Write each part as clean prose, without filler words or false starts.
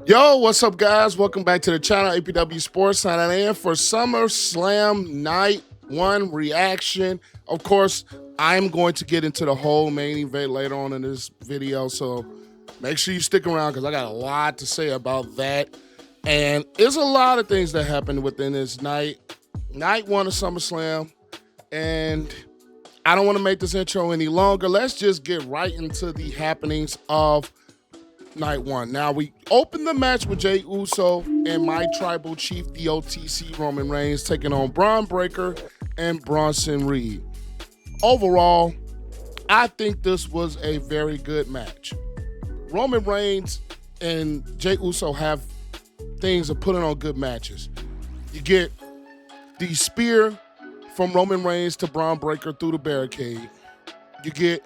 Yo, what's up, guys? Welcome back to the channel, APW Sports, signing in for SummerSlam Night 1 reaction. Of course, I'm going to get into the whole main event later on in this video, so make sure you stick around because I got a lot to say about that. And there's a lot of things that happened within this night. Night 1 of SummerSlam, and I don't want to make this intro any longer. Let's just get right into the happenings of Night 1. Now, we open the match with Jey Uso and my tribal chief, the OTC Roman Reigns, taking on Bron Breakker and Bronson Reed. Overall, I think this was a very good match. Roman Reigns and Jey Uso have things of putting on good matches. You get the spear from Roman Reigns to Bron Breakker through the barricade. You get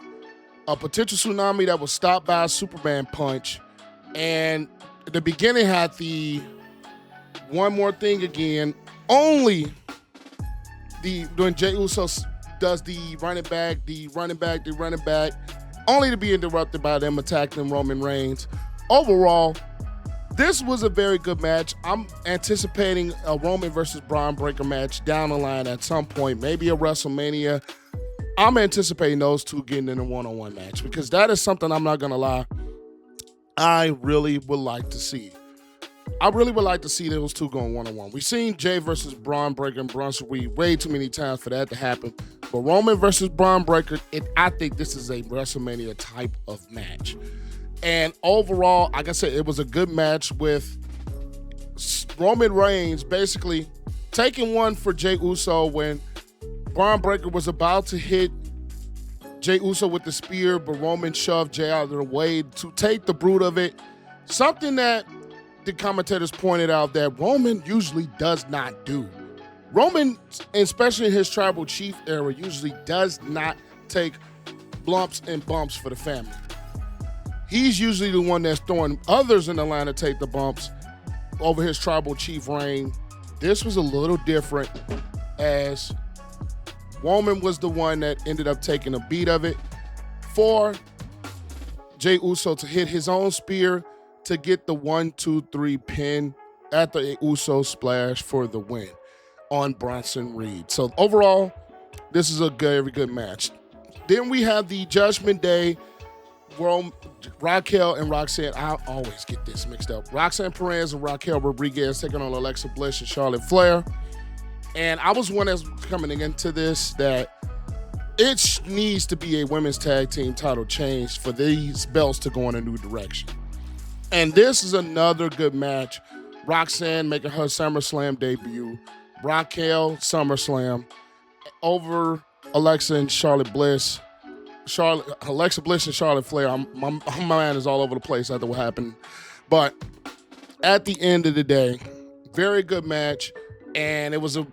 a potential tsunami that was stopped by a Superman punch. And the beginning had the one more thing again. Only when Jey Uso does the running back, only to be interrupted by them attacking Roman Reigns. Overall, this was a very good match. I'm anticipating a Roman versus Bron Breakker match down the line at some point, maybe a WrestleMania. I'm anticipating those two getting in a one-on-one match because that is something, I'm not going to lie, I really would like to see. I really would like to see those two going one-on-one. We've seen Jey versus Bron Breakker and Bronson Reed way too many times for that to happen. But Roman versus Bron Breakker, I think this is a WrestleMania type of match. And overall, like I said, it was a good match with Roman Reigns basically taking one for Jey Uso when Bron Breakker was about to hit Jey Uso with the spear, but Roman shoved Jey out of the way to take the brunt of it. Something that the commentators pointed out that Roman usually does not do. Roman, especially in his tribal chief era, usually does not take lumps and bumps for the family. He's usually the one that's throwing others in the line to take the bumps over his tribal chief reign. This was a little different as Roman was the one that ended up taking a beat of it for Jey Uso to hit his own spear to get the 1-2-3 pin at the Uso splash for the win on Bronson Reed. So overall, this is a very good match. Then we have the Judgment Day, Raquel and Roxanne. I always get this mixed up. Roxanne Perez and Raquel Rodriguez taking on Alexa Bliss and Charlotte Flair. And I was one that's coming into this that it needs to be a women's tag team title change for these belts to go in a new direction. And this is another good match. Roxanne making her SummerSlam debut. Raquel SummerSlam over Alexa and Charlotte Bliss. Alexa Bliss and Charlotte Flair. My mind is all over the place after what happened. But at the end of the day, very good match. And it was a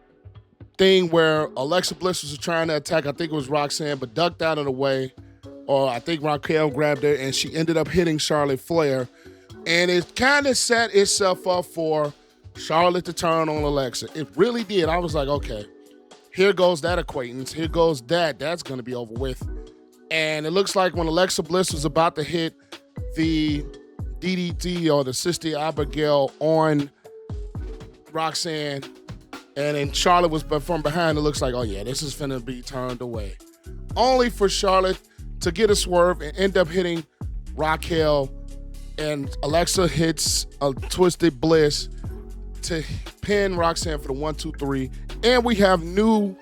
thing where Alexa Bliss was trying to attack, I think it was Roxanne, but ducked out of the way. Or I think Raquel grabbed her and she ended up hitting Charlotte Flair. And it kind of set itself up for Charlotte to turn on Alexa. It really did. I was like, okay, here goes that acquaintance. Here goes that. That's going to be over with. And it looks like when Alexa Bliss was about to hit the DDT or the Sister Abigail on Roxanne, and then Charlotte was from behind, it looks like, oh yeah, this is finna be turned away. Only for Charlotte to get a swerve and end up hitting Raquel, and Alexa hits a Twisted Bliss to pin Roxanne for the 1-2-3. And we have new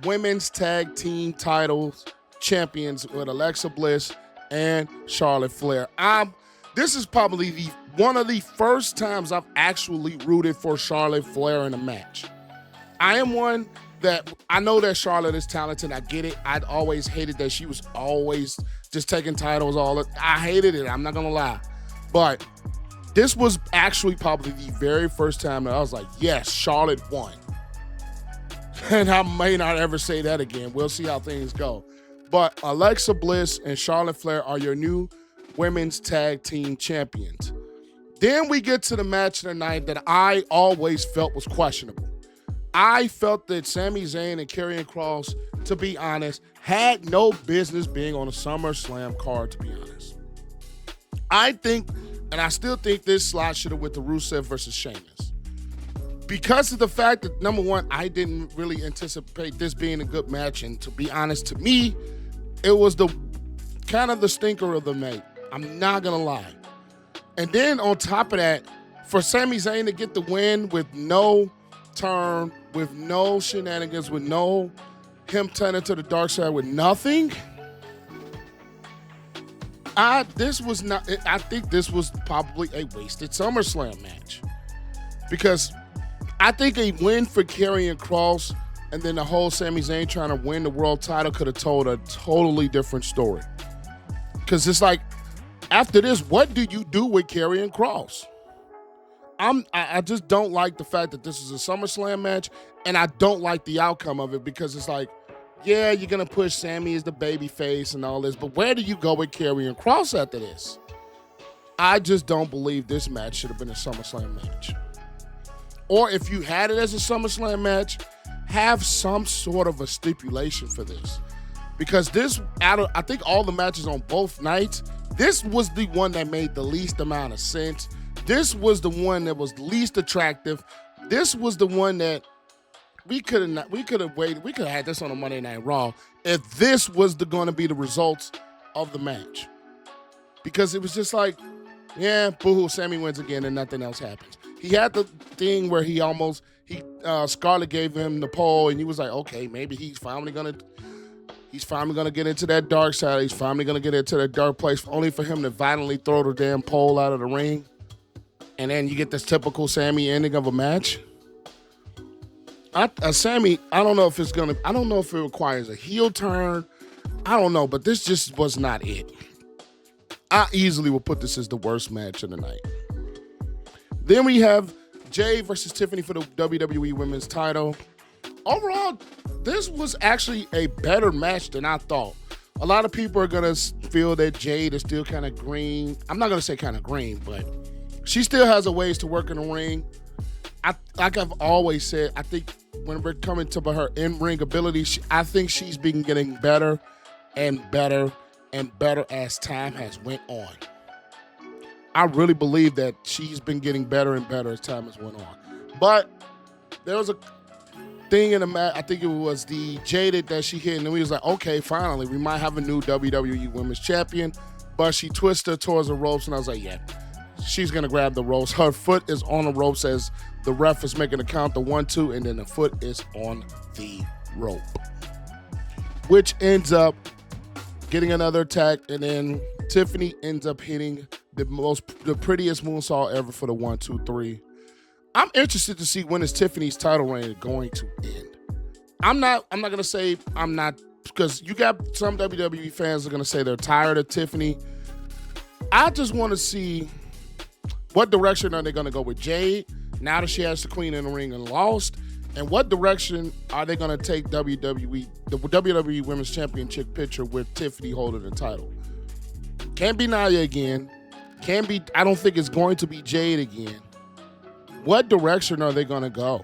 women's tag team titles champions with Alexa Bliss and Charlotte Flair. This is probably one of the first times I've actually rooted for Charlotte Flair in a match. I am one that, I know that Charlotte is talented. I get it. I'd always hated that she was always just taking titles I hated it. I'm not going to lie. But this was actually probably the very first time that I was like, yes, Charlotte won. And I may not ever say that again. We'll see how things go. But Alexa Bliss and Charlotte Flair are your new women's tag team champions. Then we get to the match of the night that I always felt was questionable. I felt that Sami Zayn and Karrion Kross, to be honest, had no business being on a SummerSlam card, to be honest. I think And I still think this slot should have went to Rusev versus Sheamus. Because of the fact that, number one, I didn't really anticipate this being a good match. And to be honest, to me, it was the kind of the stinker of the night. I'm not going to lie. And then on top of that, for Sami Zayn to get the win with no turn, with no shenanigans, with no him turning to the dark side, with nothing. I think this was probably a wasted SummerSlam match. Because I think a win for Karrion Kross and then the whole Sami Zayn trying to win the world title could have told a totally different story. Because it's like, after this, what do you do with Karrion Kross? I just don't like the fact that this is a SummerSlam match, and I don't like the outcome of it because it's like, yeah, you're going to push Sami as the baby face and all this, but where do you go with Karrion Kross after this? I just don't believe this match should have been a SummerSlam match. Or if you had it as a SummerSlam match, have some sort of a stipulation for this. Because this, I think all the matches on both nights, this was the one that made the least amount of sense. This was the one that was least attractive. This was the one that we could have waited. We could have had this on a Monday Night Raw if this was going to be the results of the match. Because it was just like, yeah, boo-hoo, Sami wins again and nothing else happens. He had the thing where Scarlett gave him the pole and he was like, okay, maybe he's finally gonna get into that dark side. He's finally gonna get into that dark place, only for him to violently throw the damn pole out of the ring. And then you get this typical Sami ending of a match. Sami, I don't know if it requires a heel turn. I don't know, but this just was not it. I easily will put this as the worst match of the night. Then we have Jade versus Tiffany for the WWE Women's title. Overall, this was actually a better match than I thought. A lot of people are going to feel that Jade is still kind of green. I'm not going to say kind of green, but she still has a ways to work in the ring. Like I've always said, I think when we're coming to her in-ring ability, I think she's been getting better and better and better as time has went on. I really believe that she's been getting better and better as time has went on. But there was a thing in the match, I think it was the Jaded that she hit, and we was like, okay, finally, we might have a new WWE Women's Champion. But she twisted towards the ropes, and I was like, yeah, she's going to grab the ropes. Her foot is on the ropes as the ref is making a count, the 1-2, and then the foot is on the rope. Which ends up getting another attack, and then Tiffany ends up hitting the prettiest moonsault ever for the 1-2-3. I'm interested to see when is Tiffany's title reign going to end. I'm not gonna say I'm not, because you got some WWE fans are gonna say they're tired of Tiffany. I just want to see what direction are they gonna go with Jade now that she has the Queen in the ring and lost, and what direction are they gonna take the WWE Women's Championship picture with Tiffany holding the title. Can't be Nia again. I don't think it's going to be Jade again. What direction are they going to go?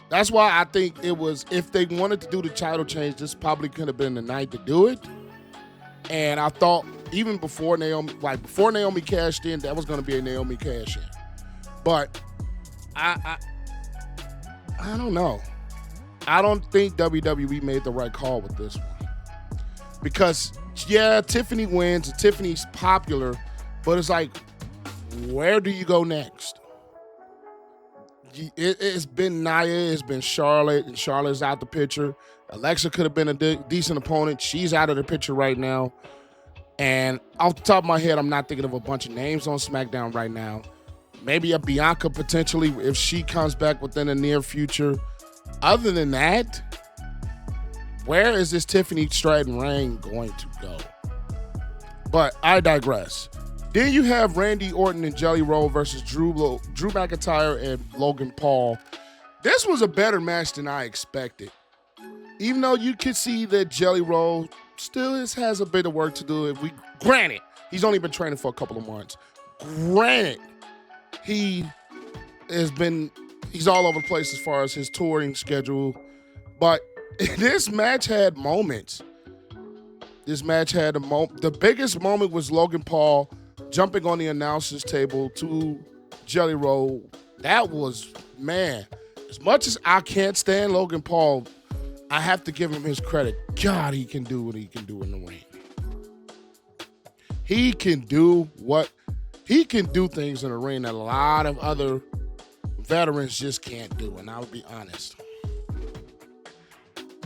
That's why I think it was, if they wanted to do the title change, this probably could have been the night to do it. And I thought even before Naomi cashed in, that was going to be a Naomi cash in. But I don't know. I don't think WWE made the right call with this one. Because, yeah, Tiffany wins, and Tiffany's popular, but it's like, where do you go next? It's been Nia, it's been Charlotte, and Charlotte's out the picture. Alexa could have been a decent opponent. She's out of the picture right now. And off the top of my head, I'm not thinking of a bunch of names on SmackDown right now. Maybe a Bianca potentially if she comes back within the near future. Other than that, where is this Tiffany Stratton reign going to go? But I digress. Then you have Randy Orton and Jelly Roll versus Drew McIntyre and Logan Paul. This was a better match than I expected. Even though you could see that Jelly Roll still has a bit of work to do. Granted, he's only been training for a couple of months. Granted, he's all over the place as far as his touring schedule. But this match had moments. This match had the biggest moment was Logan Paul jumping on the announcer's table to Jelly Roll. That was, man, as much as I can't stand Logan Paul, I have to give him his credit. God, he can do what he can do in the ring. He can do things in the ring that a lot of other veterans just can't do, and I'll be honest.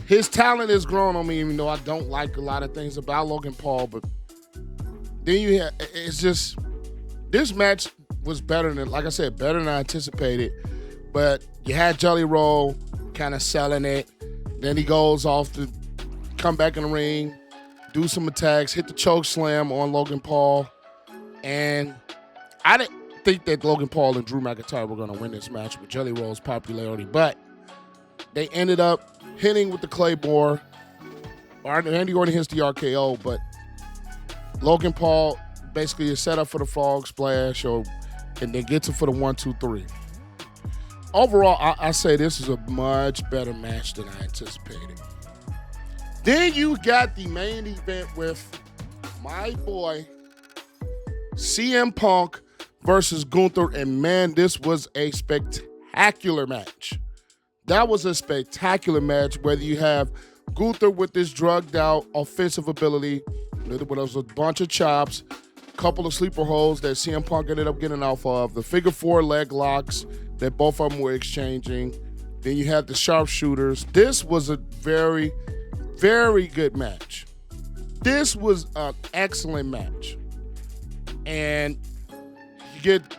His talent has grown on me, even though I don't like a lot of things about Logan Paul, but then it's just, this match was better than, like I said, better than I anticipated, but you had Jelly Roll kind of selling it. Then he goes off to come back in the ring, do some attacks, hit the choke slam on Logan Paul. And I didn't think that Logan Paul and Drew McIntyre were going to win this match with Jelly Roll's popularity, but they ended up hitting with the Claymore. Randy Orton hits the RKO, but Logan Paul basically is set up for the frog splash, and then gets it for the 1-2-3. Overall, I say this is a much better match than I anticipated. Then you got the main event with my boy CM Punk versus Gunther, and man, this was a spectacular match. That was a spectacular match, whether you have Gunther with this drugged out offensive ability, with a bunch of chops, a couple of sleeper holds that CM Punk ended up getting off of, the figure four leg locks that both of them were exchanging. Then you had the sharpshooters. This was a very, very good match. This was an excellent match. And you get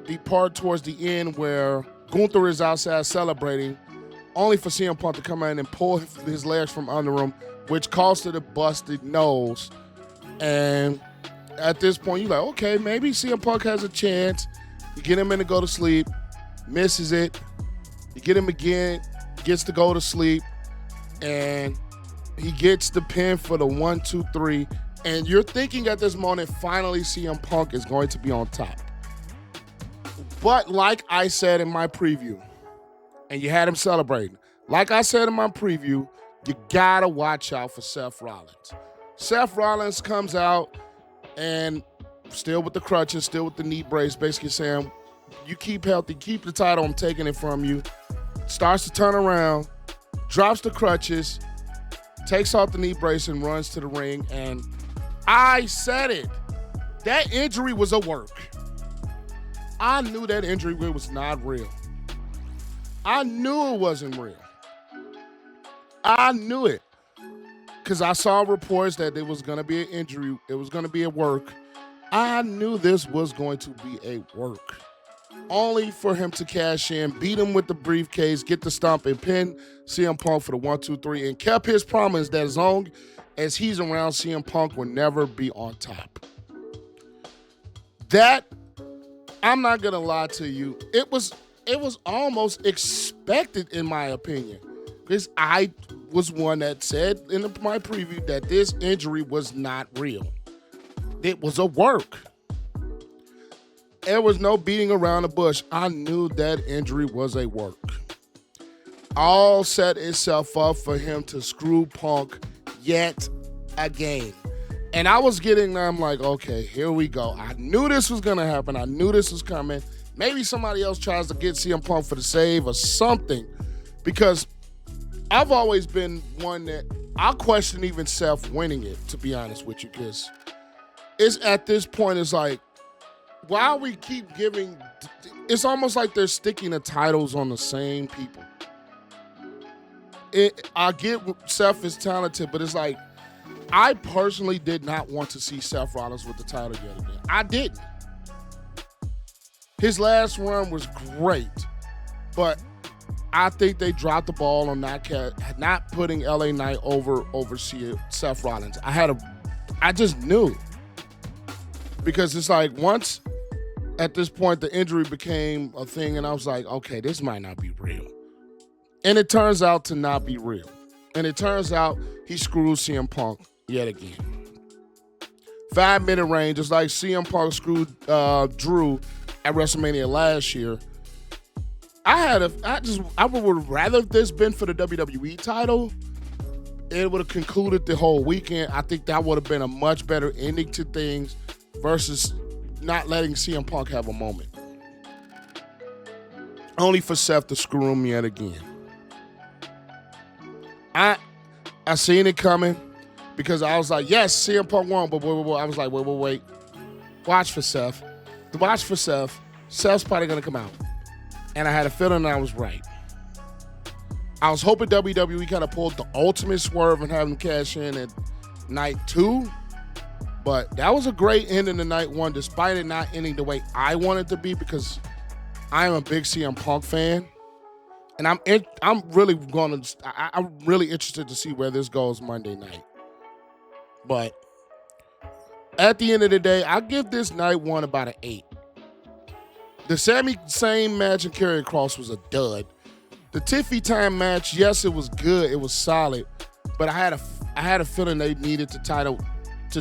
the part towards the end where Gunther is outside celebrating, only for CM Punk to come in and pull his legs from under him, which costed a busted nose. And at this point, you're like, okay, maybe CM Punk has a chance. You get him in to go to sleep, misses it. You get him again, gets to go to sleep, and he gets the pin for the 1-2-3. And you're thinking at this moment, finally CM Punk is going to be on top. But like I said in my preview, and you had him celebrating, like I said in my preview, you gotta watch out for Seth Rollins. Seth Rollins comes out and still with the crutches, still with the knee brace, basically saying, you keep healthy, keep the title, I'm taking it from you. Starts to turn around, drops the crutches, takes off the knee brace and runs to the ring. And I said it, that injury was a work. I knew that injury was not real. I knew it wasn't real. I knew it. Because I saw reports that there was going to be an injury. It was going to be a work. I knew this was going to be a work. Only for him to cash in, beat him with the briefcase, get the stomp, and pin CM Punk for the 1-2-3, and kept his promise that as long as he's around, CM Punk will never be on top. That, I'm not going to lie to you, it was almost expected in my opinion. Because I was one that said in my preview that this injury was not real. It was a work. There was no beating around the bush. I knew that injury was a work. All set itself up for him to screw Punk yet again. And I was getting there, I'm like, okay, here we go. I knew this was going to happen. I knew this was coming. Maybe somebody else tries to get CM Punk for the save or something. Because I've always been one that I question even Seth winning it, to be honest with you. Because it's at this point, it's like, why we keep giving, it's almost like they're sticking the titles on the same people. I get Seth is talented, but it's like, I personally did not want to see Seth Rollins with the title yet again. I didn't. His last run was great, but I think they dropped the ball on not putting LA Knight over Seth Rollins. I just knew. Because it's like once at this point the injury became a thing and I was like, okay, this might not be real. And it turns out to not be real. And it turns out he screws CM Punk yet again. 5-minute reign, just like CM Punk screwed Drew at WrestleMania last year. I would rather this been for the WWE title. It would have concluded the whole weekend. I think that would have been a much better ending to things versus not letting CM Punk have a moment. Only for Seth to screw him yet again. I seen it coming because I was like, yes, CM Punk won, but I was like, wait. Watch for Seth. Seth's probably going to come out. And I had a feeling I was right. I was hoping WWE kind of pulled the ultimate swerve and have him cash in at night 2. But that was a great ending to night 1, despite it not ending the way I wanted it to be, because I'm a big CM Punk fan. And I'm really interested to see where this goes Monday night. But at the end of the day, I give this night 1 about an 8. The Sami Zayn match and Karrion Kross was a dud. The Tiffany time match, yes, it was good, it was solid, but I had a feeling they needed to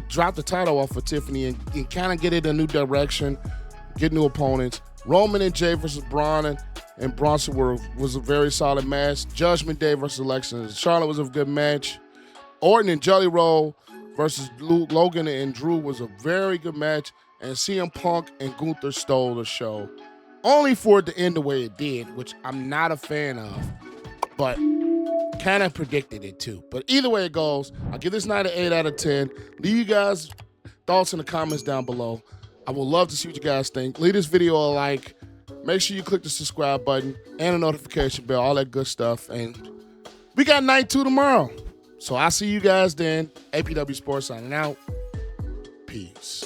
drop the title off of Tiffany and kind of get it in a new direction, get new opponents. Roman and Jade versus Bron and Bronson was a very solid match. Judgment Day versus Alexa Charlotte was a good match. Orton and Jelly Roll versus Logan and Drew was a very good match. And CM Punk and Gunther stole the show. Only for it to end the way it did, which I'm not a fan of. But kind of predicted it too. But either way it goes, I'll give this night an 8 out of 10. Leave you guys thoughts in the comments down below. I would love to see what you guys think. Leave this video a like. Make sure you click the subscribe button and the notification bell, all that good stuff. And we got night 2 tomorrow. So I'll see you guys then. APW Sports signing out. Peace.